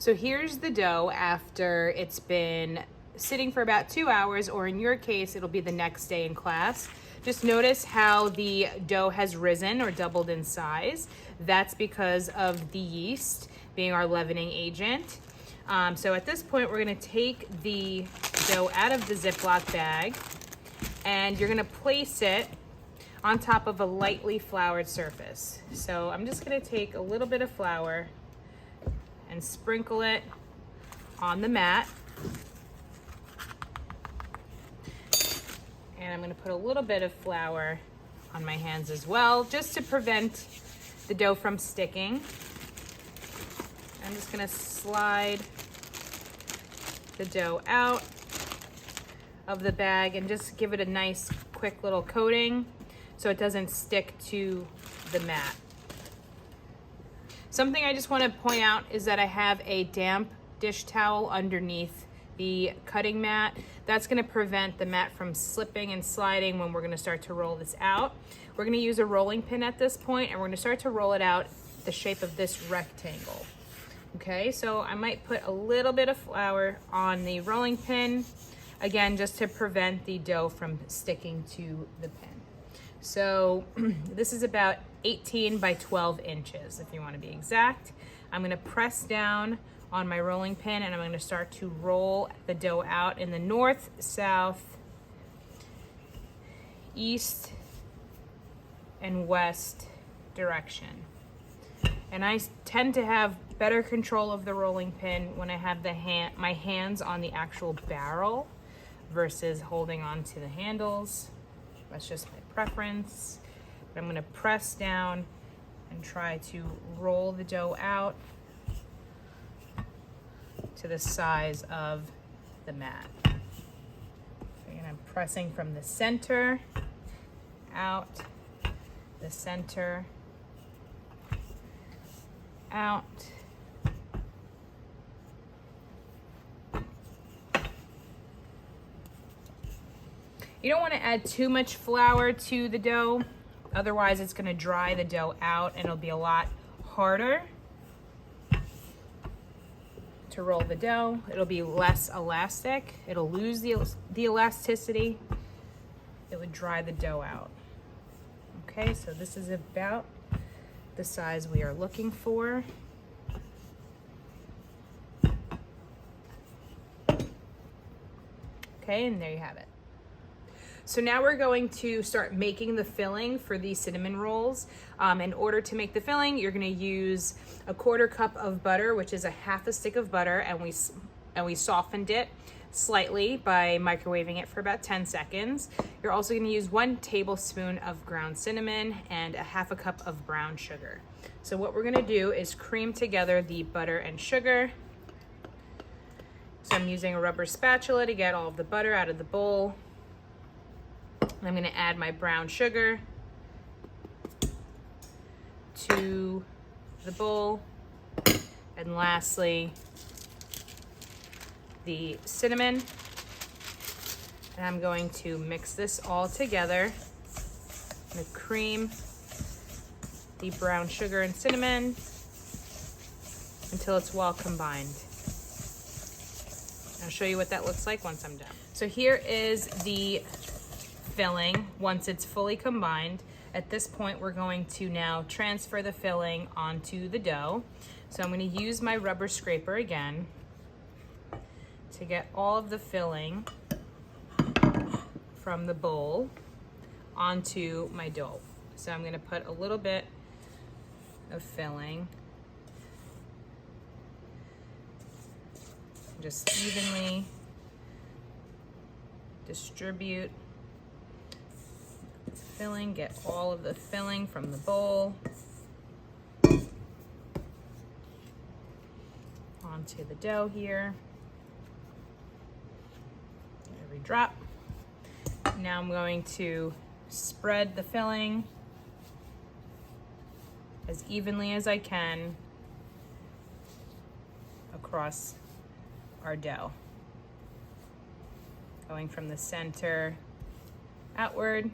So here's the dough after it's been sitting for about 2 hours, or in your case, it'll be the next day in class. Just notice how the dough has risen or doubled in size. That's because of the yeast being our leavening agent. So at this point, we're gonna take the dough out of the Ziploc bag and you're gonna place it on top of a lightly floured surface. So I'm just gonna take a little bit of flour and sprinkle it on the mat. And I'm gonna put a little bit of flour on my hands as well, just to prevent the dough from sticking. I'm just gonna slide the dough out of the bag and just give it a nice quick little coating so it doesn't stick to the mat. Something I just want to point out is that I have a damp dish towel underneath the cutting mat. That's going to prevent the mat from slipping and sliding when we're going to start to roll this out. We're going to use a rolling pin at this point and we're going to start to roll it out the shape of this rectangle. Okay, so I might put a little bit of flour on the rolling pin, again, just to prevent the dough from sticking to the pin. So this is about 18 by 12 inches, if you want to be exact. I'm going to press down on my rolling pin and I'm going to start to roll the dough out in the north, south, east, and west direction. And I tend to have better control of the rolling pin when I have my hands on the actual barrel versus holding on to the handles. That's just my preference. But I'm gonna press down and try to roll the dough out to the size of the mat. And I'm pressing from the center out, the center out. You don't want to add too much flour to the dough, otherwise it's going to dry the dough out and it'll be a lot harder to roll the dough. It'll be less elastic. It'll lose the elasticity. It would dry the dough out. Okay, so this is about the size we are looking for. Okay, and there you have it. So now we're going to start making the filling for these cinnamon rolls. In order to make the filling, you're gonna use a 1/4 cup of butter, which is a half a stick of butter, and we softened it slightly by microwaving it for about 10 seconds. You're also gonna use 1 tablespoon of ground cinnamon and a half a cup of brown sugar. So what we're gonna do is cream together the butter and sugar. So I'm using a rubber spatula to get all of the butter out of the bowl. I'm going to add my brown sugar to the bowl. And lastly, the cinnamon. And I'm going to mix this all together. I'm going to cream the brown sugar and cinnamon until it's well combined. I'll show you what that looks like once I'm done. So here is the filling once it's fully combined. At this point, we're going to now transfer the filling onto the dough. So I'm going to use my rubber scraper again to get all of the filling from the bowl onto my dough. So I'm going to put a little bit of filling, just evenly distribute filling, get all of the filling from the bowl onto the dough here. Every drop. Now I'm going to spread the filling as evenly as I can across our dough, going from the center outward.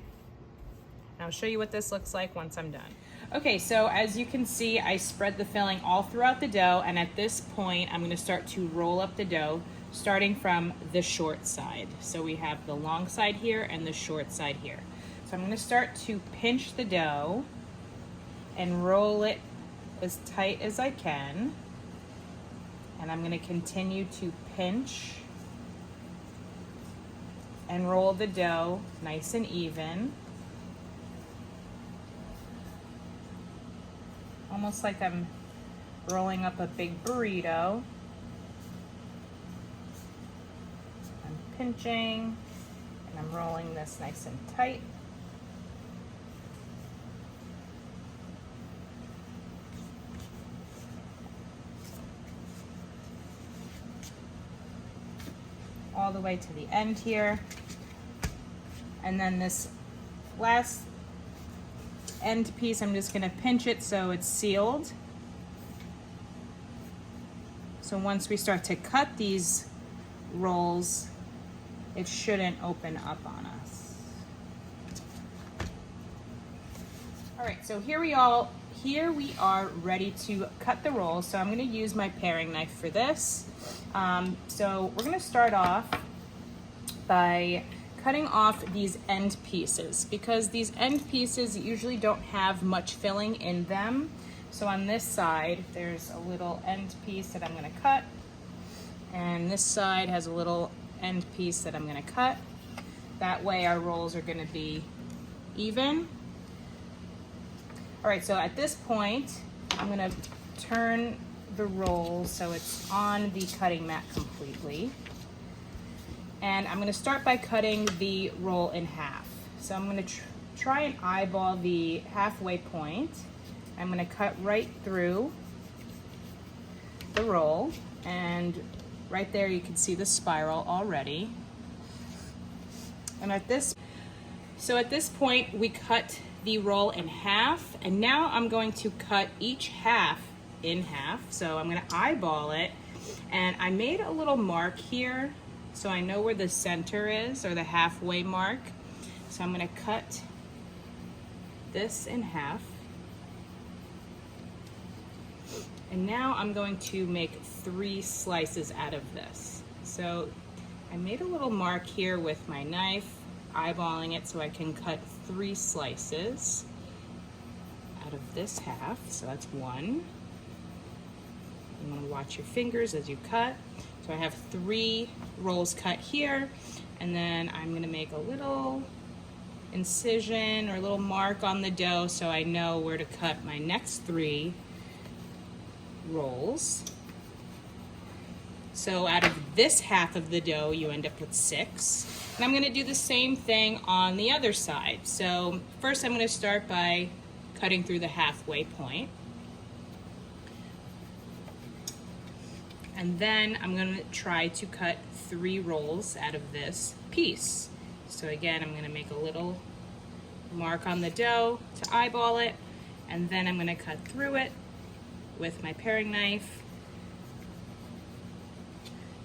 And I'll show you what this looks like once I'm done. Okay, so as you can see, I spread the filling all throughout the dough, and at this point, I'm gonna start to roll up the dough, starting from the short side. So we have the long side here and the short side here. So I'm gonna start to pinch the dough and roll it as tight as I can. And I'm gonna continue to pinch and roll the dough nice and even. Almost like I'm rolling up a big burrito. I'm pinching and I'm rolling this nice and tight. All the way to the end here. And then this last end piece, I'm just gonna pinch it so it's sealed. So once we start to cut these rolls, it shouldn't open up on us. All right, so here we are ready to cut the rolls. So I'm gonna use my paring knife for this. So we're gonna start off by cutting off these end pieces, because these end pieces usually don't have much filling in them. So on this side, there's a little end piece that I'm gonna cut, and this side has a little end piece that I'm gonna cut. That way our rolls are gonna be even. All right, so at this point, I'm gonna turn the roll so it's on the cutting mat completely. And I'm gonna start by cutting the roll in half. So I'm gonna try and eyeball the halfway point. I'm gonna cut right through the roll, and right there you can see the spiral already. And at this point we cut the roll in half, and now I'm going to cut each half in half. So I'm gonna eyeball it, and I made a little mark here so I know where the center is, or the halfway mark. So I'm gonna cut this in half. And now I'm going to make 3 slices out of this. So I made a little mark here with my knife, eyeballing it so I can cut 3 slices out of this half. So that's 1. You want to watch your fingers as you cut. So I have 3 rolls cut here, and then I'm going to make a little incision or a little mark on the dough so I know where to cut my next 3 rolls. So out of this half of the dough, you end up with 6. And I'm going to do the same thing on the other side. So first I'm going to start by cutting through the halfway point. And then I'm going to try to cut 3 rolls out of this piece. So again, I'm going to make a little mark on the dough to eyeball it, and then I'm going to cut through it with my paring knife.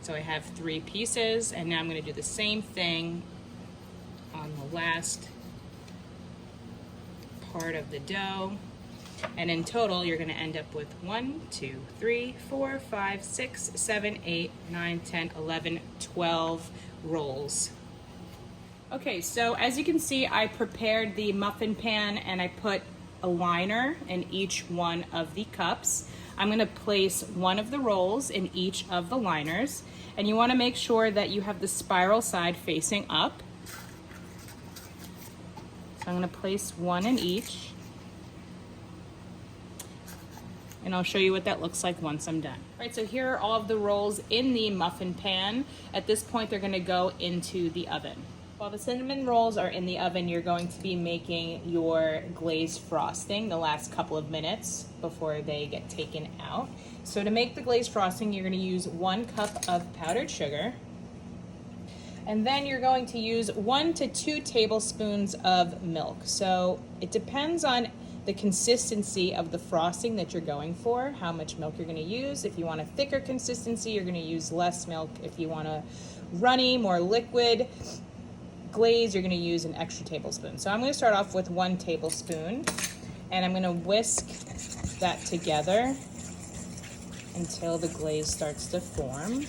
So I have 3 pieces, and now I'm going to do the same thing on the last part of the dough. And in total, you're going to end up with 1, 2, 3, 4, 5, 6, 7, 8, 9, 10, 11, 12 rolls. Okay, so as you can see, I prepared the muffin pan and I put a liner in each one of the cups. I'm going to place one of the rolls in each of the liners, and you want to make sure that you have the spiral side facing up. So I'm going to place one in each, and I'll show you what that looks like once I'm done. All right, so here are all of the rolls in the muffin pan. At this point, they're going to go into the oven. While the cinnamon rolls are in the oven, you're going to be making your glazed frosting the last couple of minutes before they get taken out. So to make the glazed frosting, you're going to use 1 cup of powdered sugar. And then you're going to use 1 to 2 tablespoons of milk. So it depends on the consistency of the frosting that you're going for, how much milk you're going to use. If you want a thicker consistency, you're going to use less milk. If you want a runny, more liquid glaze, you're going to use an extra tablespoon. So I'm going to start off with 1 tablespoon, And I'm gonna whisk that together until the glaze starts to form.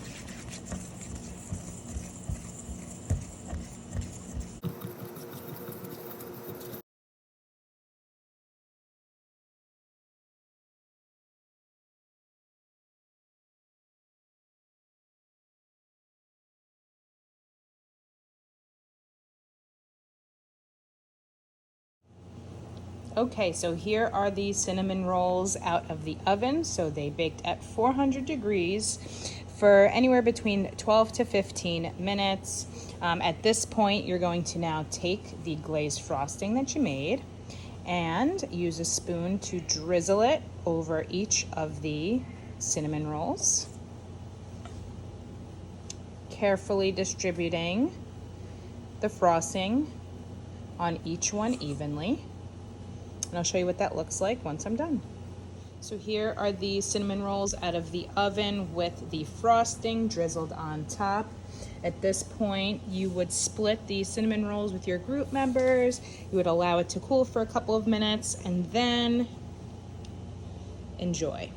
Okay, so here are the cinnamon rolls out of the oven. So they baked at 400 degrees for anywhere between 12 to 15 minutes. At this point, you're going to now take the glazed frosting that you made and use a spoon to drizzle it over each of the cinnamon rolls, carefully distributing the frosting on each one evenly. And I'll show you what that looks like once I'm done. So here are the cinnamon rolls out of the oven with the frosting drizzled on top. At this point, you would split the cinnamon rolls with your group members. You would allow it to cool for a couple of minutes and then enjoy.